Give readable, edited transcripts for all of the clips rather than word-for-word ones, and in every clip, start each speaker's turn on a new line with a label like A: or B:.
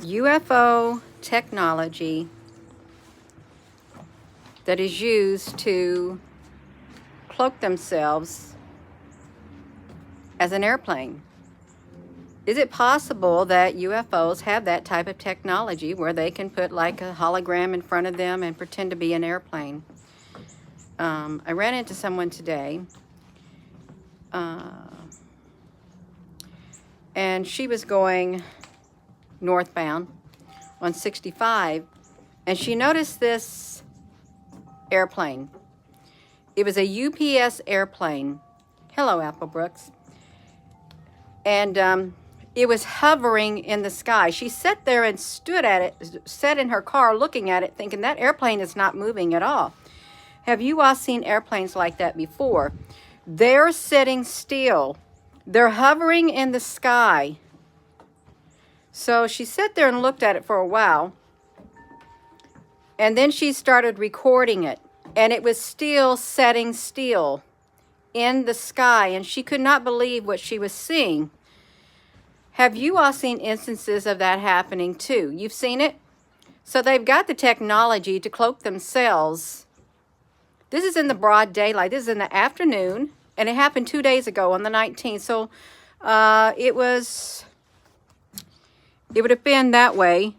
A: UFO technology that is used to cloak themselves as an airplane. Is it possible that UFOs have that type of technology where they can put like a hologram in front of them and pretend to be an airplane? I ran into someone today, and she was going northbound on 65, and she noticed this airplane. It was a UPS airplane. Hello, Applebrooks. And it was hovering in the sky. She sat there and stood at it, sat in her car looking at it, thinking that airplane is not moving at all. Have you all seen airplanes like that before? They're sitting still. They're hovering in the sky. So she sat there and looked at it for a while. And then she started recording it. And it was still sitting still in the sky. And she could not believe what she was seeing. Have you all seen instances of that happening too? You've seen it? So they've got the technology to cloak themselves. This is in the broad daylight. This is in the afternoon. And it happened 2 days ago on the 19th. So it would have been that way.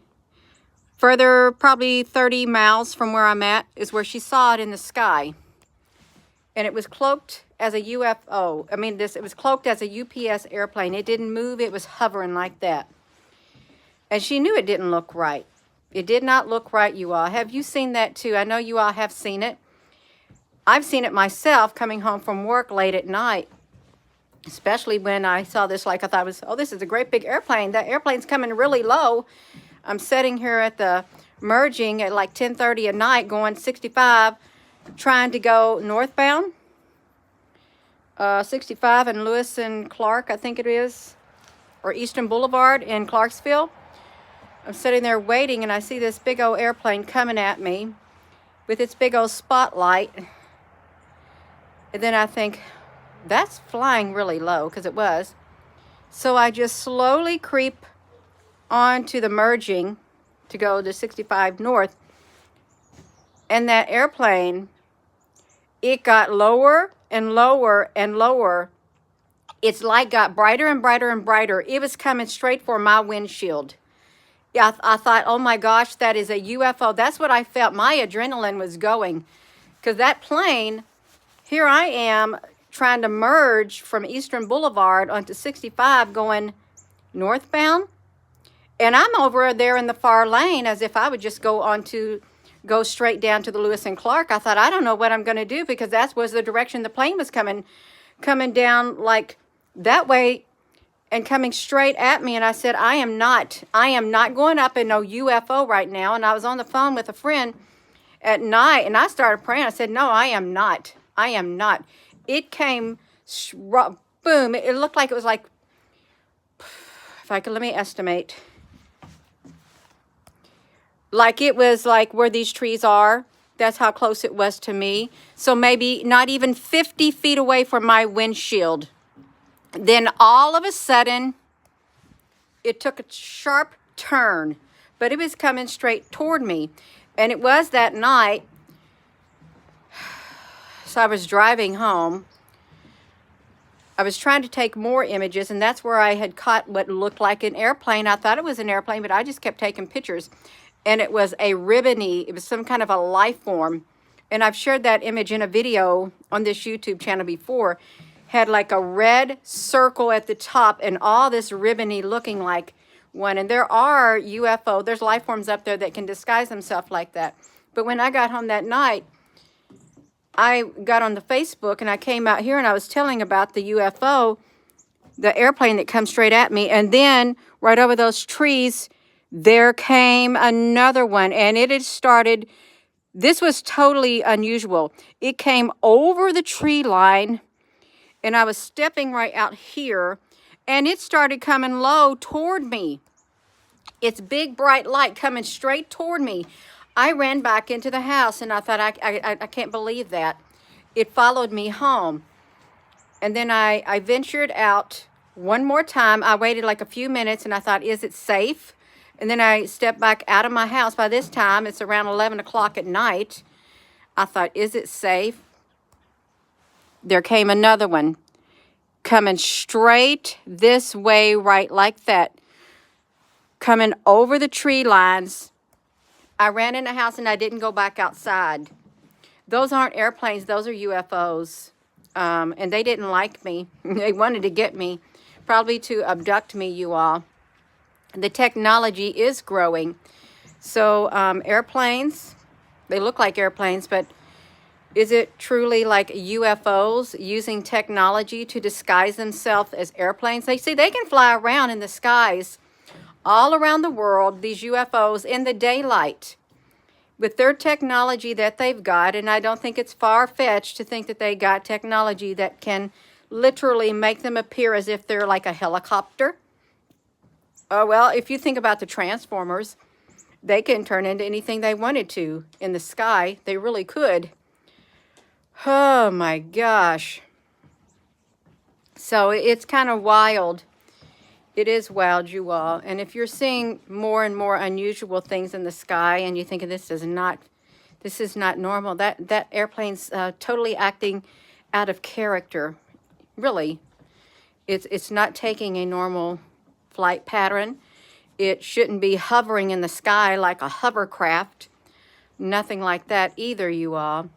A: Further, probably 30 miles from where I'm at is where she saw it in the sky. And it was cloaked as a UFO. It was cloaked as a UPS airplane. It didn't move. It was hovering like that. And she knew it didn't look right. It did not look right, you all. Have you seen that too? I know you all have seen it. I've seen it myself coming home from work late at night. Especially when I saw this, like I thought it was, oh, this is a great big airplane. That airplane's coming really low. I'm sitting here at the merging at like 10:30 at night going 65, trying to go northbound. 65 and Lewis and Clark, I think it is, or Eastern Boulevard in Clarksville. I'm sitting there waiting, and I see this big old airplane coming at me with its big old spotlight. And then I think, that's flying really low, because it was. So I just slowly creep onto the merging to go to 65 North. And that airplane, it got lower and lower and lower. Its light got brighter and brighter and brighter. It was coming straight for my windshield. Yeah, I thought, oh my gosh, that is a UFO. That's what I felt. My adrenaline was going. Because that plane, here I am trying to merge from Eastern Boulevard onto 65 going northbound. And I'm over there in the far lane as if I would just go straight down to the Lewis and Clark. I thought, I don't know what I'm going to do, because that was the direction the plane was coming down like that way and coming straight at me. And I said, I am not going up in no UFO right now. And I was on the phone with a friend at night, and I started praying. I said, no, I am not. It came, boom. It looked like it was like, let me estimate. Like it was like where these trees are. That's how close it was to me. So maybe not even 50 feet away from my windshield. Then all of a sudden, it took a sharp turn, but it was coming straight toward me. And it was that night. So I was driving home. I was trying to take more images, and that's where I had caught what looked like an airplane. I thought it was an airplane, but I just kept taking pictures. And it was a ribbony, it was some kind of a life form. And I've shared that image in a video on this YouTube channel before. Had like a red circle at the top and all this ribbony looking like one. And there are UFO, there's life forms up there that can disguise themselves like that. But when I got home that night, I got on the Facebook and I came out here and I was telling about the UFO, the airplane that comes straight at me. And then right over those trees, there came another one, and it had started, this was totally unusual. It came over the tree line, and I was stepping right out here, and it started coming low toward me. Its big bright light coming straight toward me. I ran back into the house, and I thought, I can't believe that. It followed me home. And then I ventured out one more time. I waited like a few minutes, and I thought, is it safe? And then I stepped back out of my house. By this time, it's around 11 o'clock at night. I thought, is it safe? There came another one coming straight this way, right like that, coming over the tree lines. I ran in the house and I didn't go back outside. Those aren't airplanes, those are UFOs. And they didn't like me. They wanted to get me, probably to abduct me, you all. The technology is growing. So airplanes, they look like airplanes, but is it truly like UFOs using technology to disguise themselves as airplanes? They see they can fly around in the skies all around the world, these UFOs, in the daylight with their technology that they've got. And I don't think it's far-fetched to think that they got technology that can literally make them appear as if they're like a helicopter. Oh, well, if you think about the Transformers, they can turn into anything they wanted to in the sky. They really could. Oh my gosh. So it's kind of wild. It is wild, you all. And if you're seeing more and more unusual things in the sky and you think this is not normal, that airplane's totally acting out of character. Really. It's not taking a normal flight pattern. It shouldn't be hovering in the sky like a hovercraft. Nothing like that either, you all.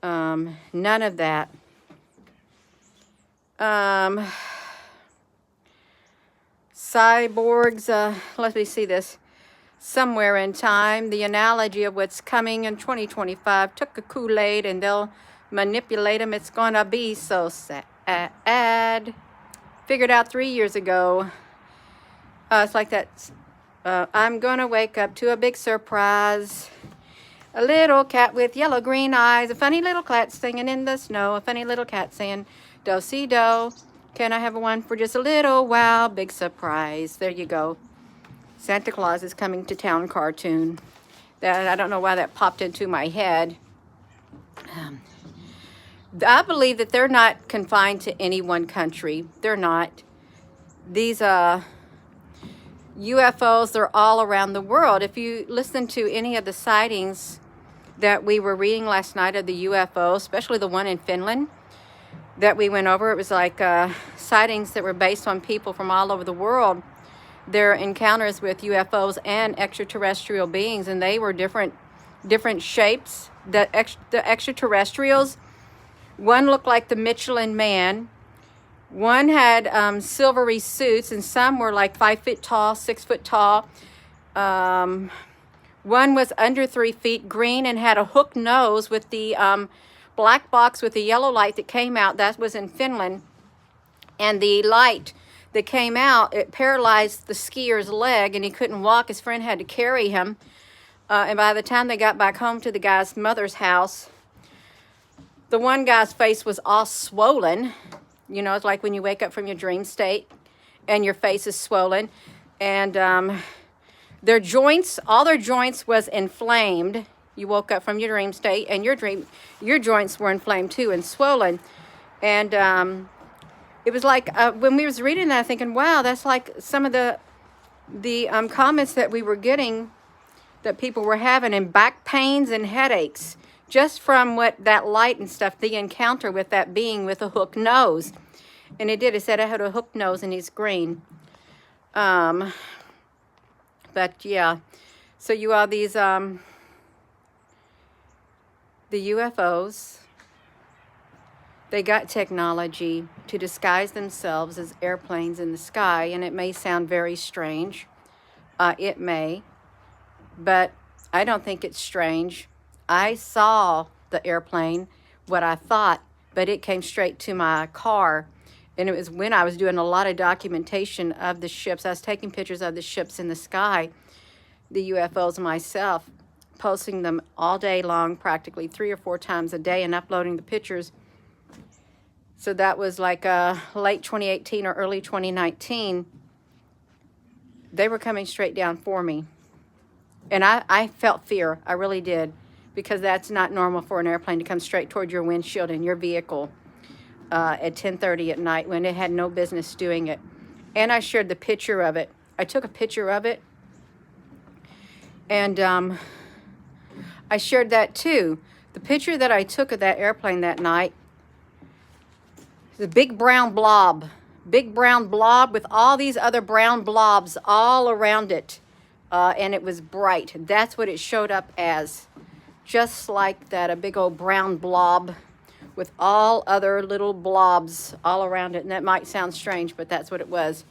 A: None of that. Cyborgs, let me see this. Somewhere in time, the analogy of what's coming in 2025 took a Kool-Aid and they'll manipulate them. It's gonna be so sad. Figured out 3 years ago. It's like that. I'm gonna wake up to a big surprise. A little cat with yellow green eyes, a funny little cat singing in the snow, a funny little cat saying, do-si-do, can I have one for just a little while? Big surprise. There you go. Santa Claus is coming to town cartoon. That, I don't know why that popped into my head. I believe that they're not confined to any one country. They're not. These UFOs, they're all around the world. If you listen to any of the sightings that we were reading last night of the UFO, especially the one in Finland that we went over, it was like sightings that were based on people from all over the world, their encounters with UFOs and extraterrestrial beings, and they were different shapes. The extraterrestrials, one looked like the Michelin Man. One had silvery suits, and some were like 5 foot tall, 6 foot tall. One was under 3 feet, green, and had a hooked nose with the black box with the yellow light that came out. That was in Finland. And the light that came out, it paralyzed the skier's leg, and he couldn't walk. His friend had to carry him. And by the time they got back home to the guy's mother's house, the one guy's face was all swollen. You know, it's like when you wake up from your dream state and your face is swollen. And their joints, all their joints was inflamed. You woke up from your dream state and your joints were inflamed too and swollen. And it was like when we was reading that, thinking, wow, that's like some of the comments that we were getting that people were having, and back pains and headaches just from what that light and stuff, the encounter with that being with a hooked nose. And it did. It said I had a hooked nose and he's green. But yeah, so you all, these the UFOs, they got technology to disguise themselves as airplanes in the sky, and it may sound very strange. It may, but I don't think it's strange. I saw the airplane, what I thought, but it came straight to my car. And it was when I was doing a lot of documentation of the ships. I was taking pictures of the ships in the sky, the UFOs myself, posting them all day long, practically 3 or 4 times a day, and uploading the pictures. So that was like late 2018 or early 2019. They were coming straight down for me. And I felt fear. I really did. Because that's not normal for an airplane to come straight toward your windshield in your vehicle at 10:30 at night when it had no business doing it. And I shared the picture of it. I took a picture of it And I shared that too. The picture that I took of that airplane that night, the big brown blob with all these other brown blobs all around it. And it was bright. That's what it showed up as. Just like that, a big old brown blob with all other little blobs all around it. And that might sound strange, but that's what it was.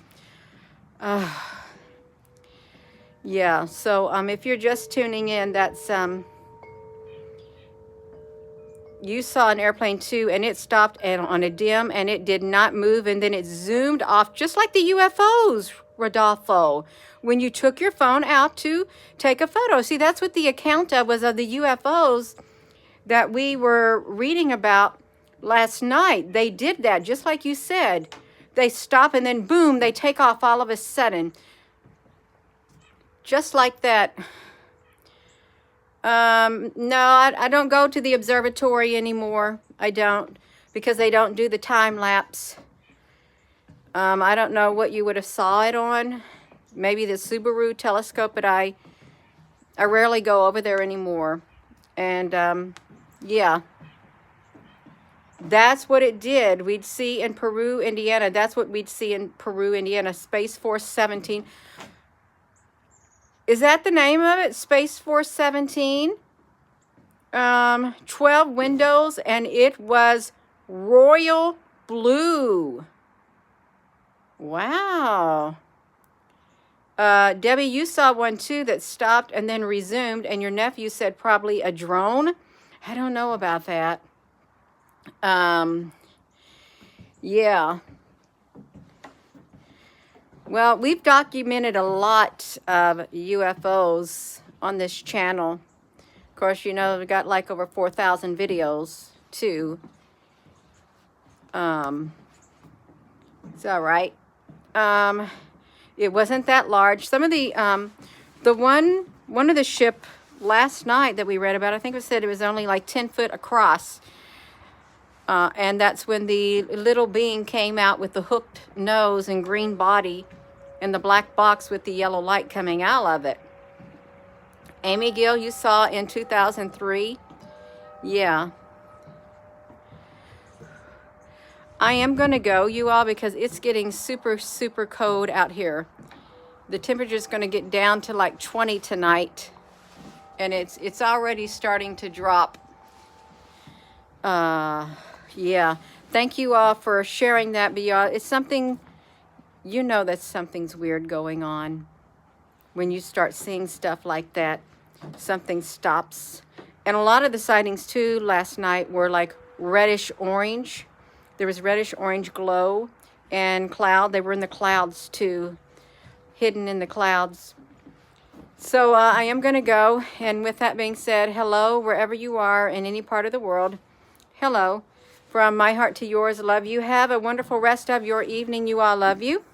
A: Yeah, so if you're just tuning in, that's you saw an airplane too, and it stopped on a dim, and it did not move, and then it zoomed off, just like the UFOs, Rodolfo, when you took your phone out to take a photo. See, that's what the account was of the UFOs that we were reading about last night. They did that, just like you said. They stop, and then boom, they take off all of a sudden. Just like that. No, I don't go to the observatory anymore. I don't, because they don't do the time lapse. I don't know what you would have saw it on. Maybe the Subaru telescope, but I rarely go over there anymore. And yeah, that's what it did. We'd see in Peru, Indiana. That's what we'd see in Peru, Indiana. Space Force 17. Is that the name of it? Space Force 17? 12 windows, and it was royal blue. Wow. Debbie, you saw one too that stopped and then resumed, and your nephew said probably a drone. I don't know about that. Yeah. Well, we've documented a lot of UFOs on this channel. Of course, you know, we've got like over 4,000 videos too. It's all right. It wasn't that large. Some of the one of the ship last night that we read about, I think it said it was only like 10 foot across. And that's when the little being came out with the hooked nose and green body and the black box with the yellow light coming out of it. Amy Gill, you saw in 2003. Yeah. I am going to go, you all, because it's getting super, super cold out here. The temperature is going to get down to like 20 tonight. And it's already starting to drop. Yeah. Thank you all for sharing that. But y'all, it's something, you know that something's weird going on. When you start seeing stuff like that, something stops. And a lot of the sightings too last night were like reddish orange. There was reddish orange glow and cloud. They were in the clouds too, hidden in the clouds. So I am going to go. And with that being said, hello, wherever you are in any part of the world. Hello. From my heart to yours, love you. Have a wonderful rest of your evening. You all, love you.